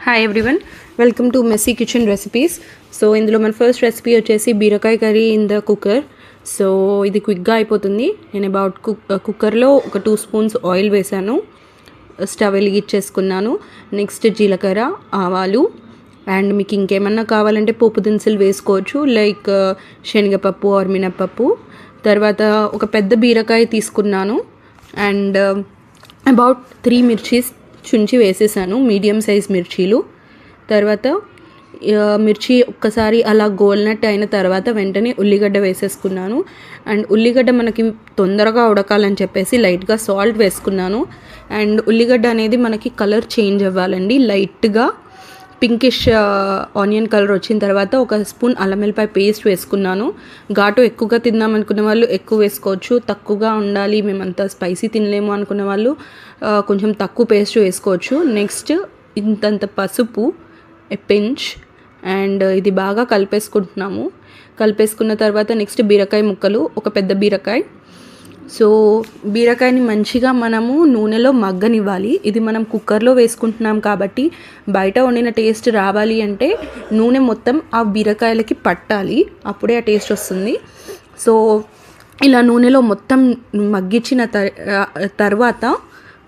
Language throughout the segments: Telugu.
Hi everyone, welcome to messy kitchen recipes. So ఇందులో మన ఫస్ట్ రెసిపీ వచ్చేసి బీరకాయ curry in the cooker. So ఇది క్విక్గా అయిపోతుంది. నేను అబౌట్ కుక్కర్లో ఒక 2 స్పూన్స్ ఆయిల్ వేసాను, స్టవ్ వెలిగించేసుకున్నాను. నెక్స్ట్ జీలకర్ర, ఆవాలు అండ్ మీకు ఇంకేమన్నా కావాలంటే పోపు దినుసులు వేసుకోవచ్చు, లైక్ శనగపప్పు ఆర్ మినప్పప్పు. తర్వాత ఒక పెద్ద బీరకాయ తీసుకున్నాను అండ్ అబౌట్ 3 మిర్చీస్ చుంచి వేసేసాను, మీడియం సైజ్ మిర్చీలు. తర్వాత మిర్చి ఒక్కసారి అలా గోల్నట్ అయిన తర్వాత వెంటనే ఉల్లిగడ్డ వేసేసుకున్నాను. అండ్ ఉల్లిగడ్డ మనకి తొందరగా ఉడకాలని చెప్పేసి లైట్గా సాల్ట్ వేసుకున్నాను. అండ్ ఉల్లిగడ్డ అనేది మనకి కలర్ చేంజ్ అవ్వాలండి, లైట్గా పింకిష్ ఆనియన్ కలర్ వచ్చిన తర్వాత ఒక స్పూన్ అల్లం వెల్లిపాయ పేస్ట్ వేసుకున్నాను. ఘాటు ఎక్కువగా తిందాం అనుకునే వాళ్ళు ఎక్కువ వేసుకోవచ్చు, తక్కువగా ఉండాలి మేమంతా స్పైసీ తినలేము అనుకునే వాళ్ళు కొంచెం తక్కువ పేస్ట్ వేసుకోవచ్చు. నెక్స్ట్ ఇంతంత పసుపు, పించ్, అండ్ ఇది బాగా కలిపేసుకుంటున్నాము. కలిపేసుకున్న తర్వాత నెక్స్ట్ బీరకాయ ముక్కలు, ఒక పెద్ద బీరకాయ. సో బీరకాయని మంచిగా మనము నూనెలో మగ్గనివ్వాలి. ఇది మనం కుక్కర్లో వేసుకుంటున్నాం కాబట్టి బయట వండిన టేస్ట్ రావాలి అంటే నూనె మొత్తం ఆ బీరకాయలకి పట్టాలి, అప్పుడే ఆ టేస్ట్ వస్తుంది. సో ఇలా నూనెలో మొత్తం మగ్గించిన తర్వాత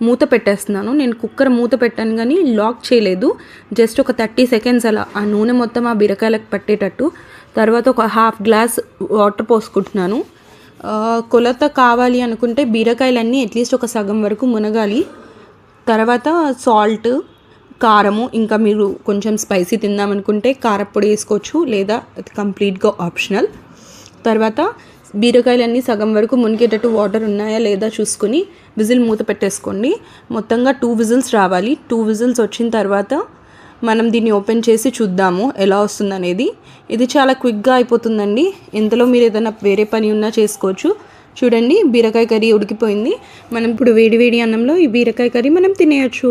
మూత పెట్టేస్తున్నాను. నేను కుక్కర్ మూత పెట్టాను కానీ లాక్ చేయలేదు, జస్ట్ ఒక 30 సెకండ్స్ అలా ఆ నూనె మొత్తం ఆ బీరకాయలకు పట్టేటట్టు. తర్వాత ఒక హాఫ్ గ్లాస్ వాటర్ పోసుకుంటున్నాను. కొలత కావాలి అనుకుంటే బీరకాయలన్నీ అట్లీస్ట్ ఒక సగం వరకు మునగాలి. తర్వాత సాల్ట్, కారము, ఇంకా మీరు కొంచెం స్పైసీ తిందామనుకుంటే కారప్పొడి వేసుకోవచ్చు, లేదా అది కంప్లీట్గా ఆప్షనల్. తర్వాత బీరకాయలన్నీ సగం వరకు మునిగేటట్టు వాటర్ ఉన్నాయా లేదా చూసుకొని విజిల్ మూత పెట్టేసుకోండి. మొత్తంగా 2 విజిల్స్ రావాలి. 2 విజిల్స్ వచ్చిన తర్వాత మనం దీన్ని ఓపెన్ చేసి చూద్దాము ఎలా వస్తుందనేది. ఇది చాలా క్విక్గా అయిపోతుందండి, ఇంతలో మీరు ఏదైనా వేరే పని ఉన్నా చేసుకోవచ్చు. చూడండి, బీరకాయ కర్రీ ఉడికిపోయింది. మనం ఇప్పుడు వేడి వేడి అన్నంలో ఈ బీరకాయ కర్రీ మనం తినేయచ్చు.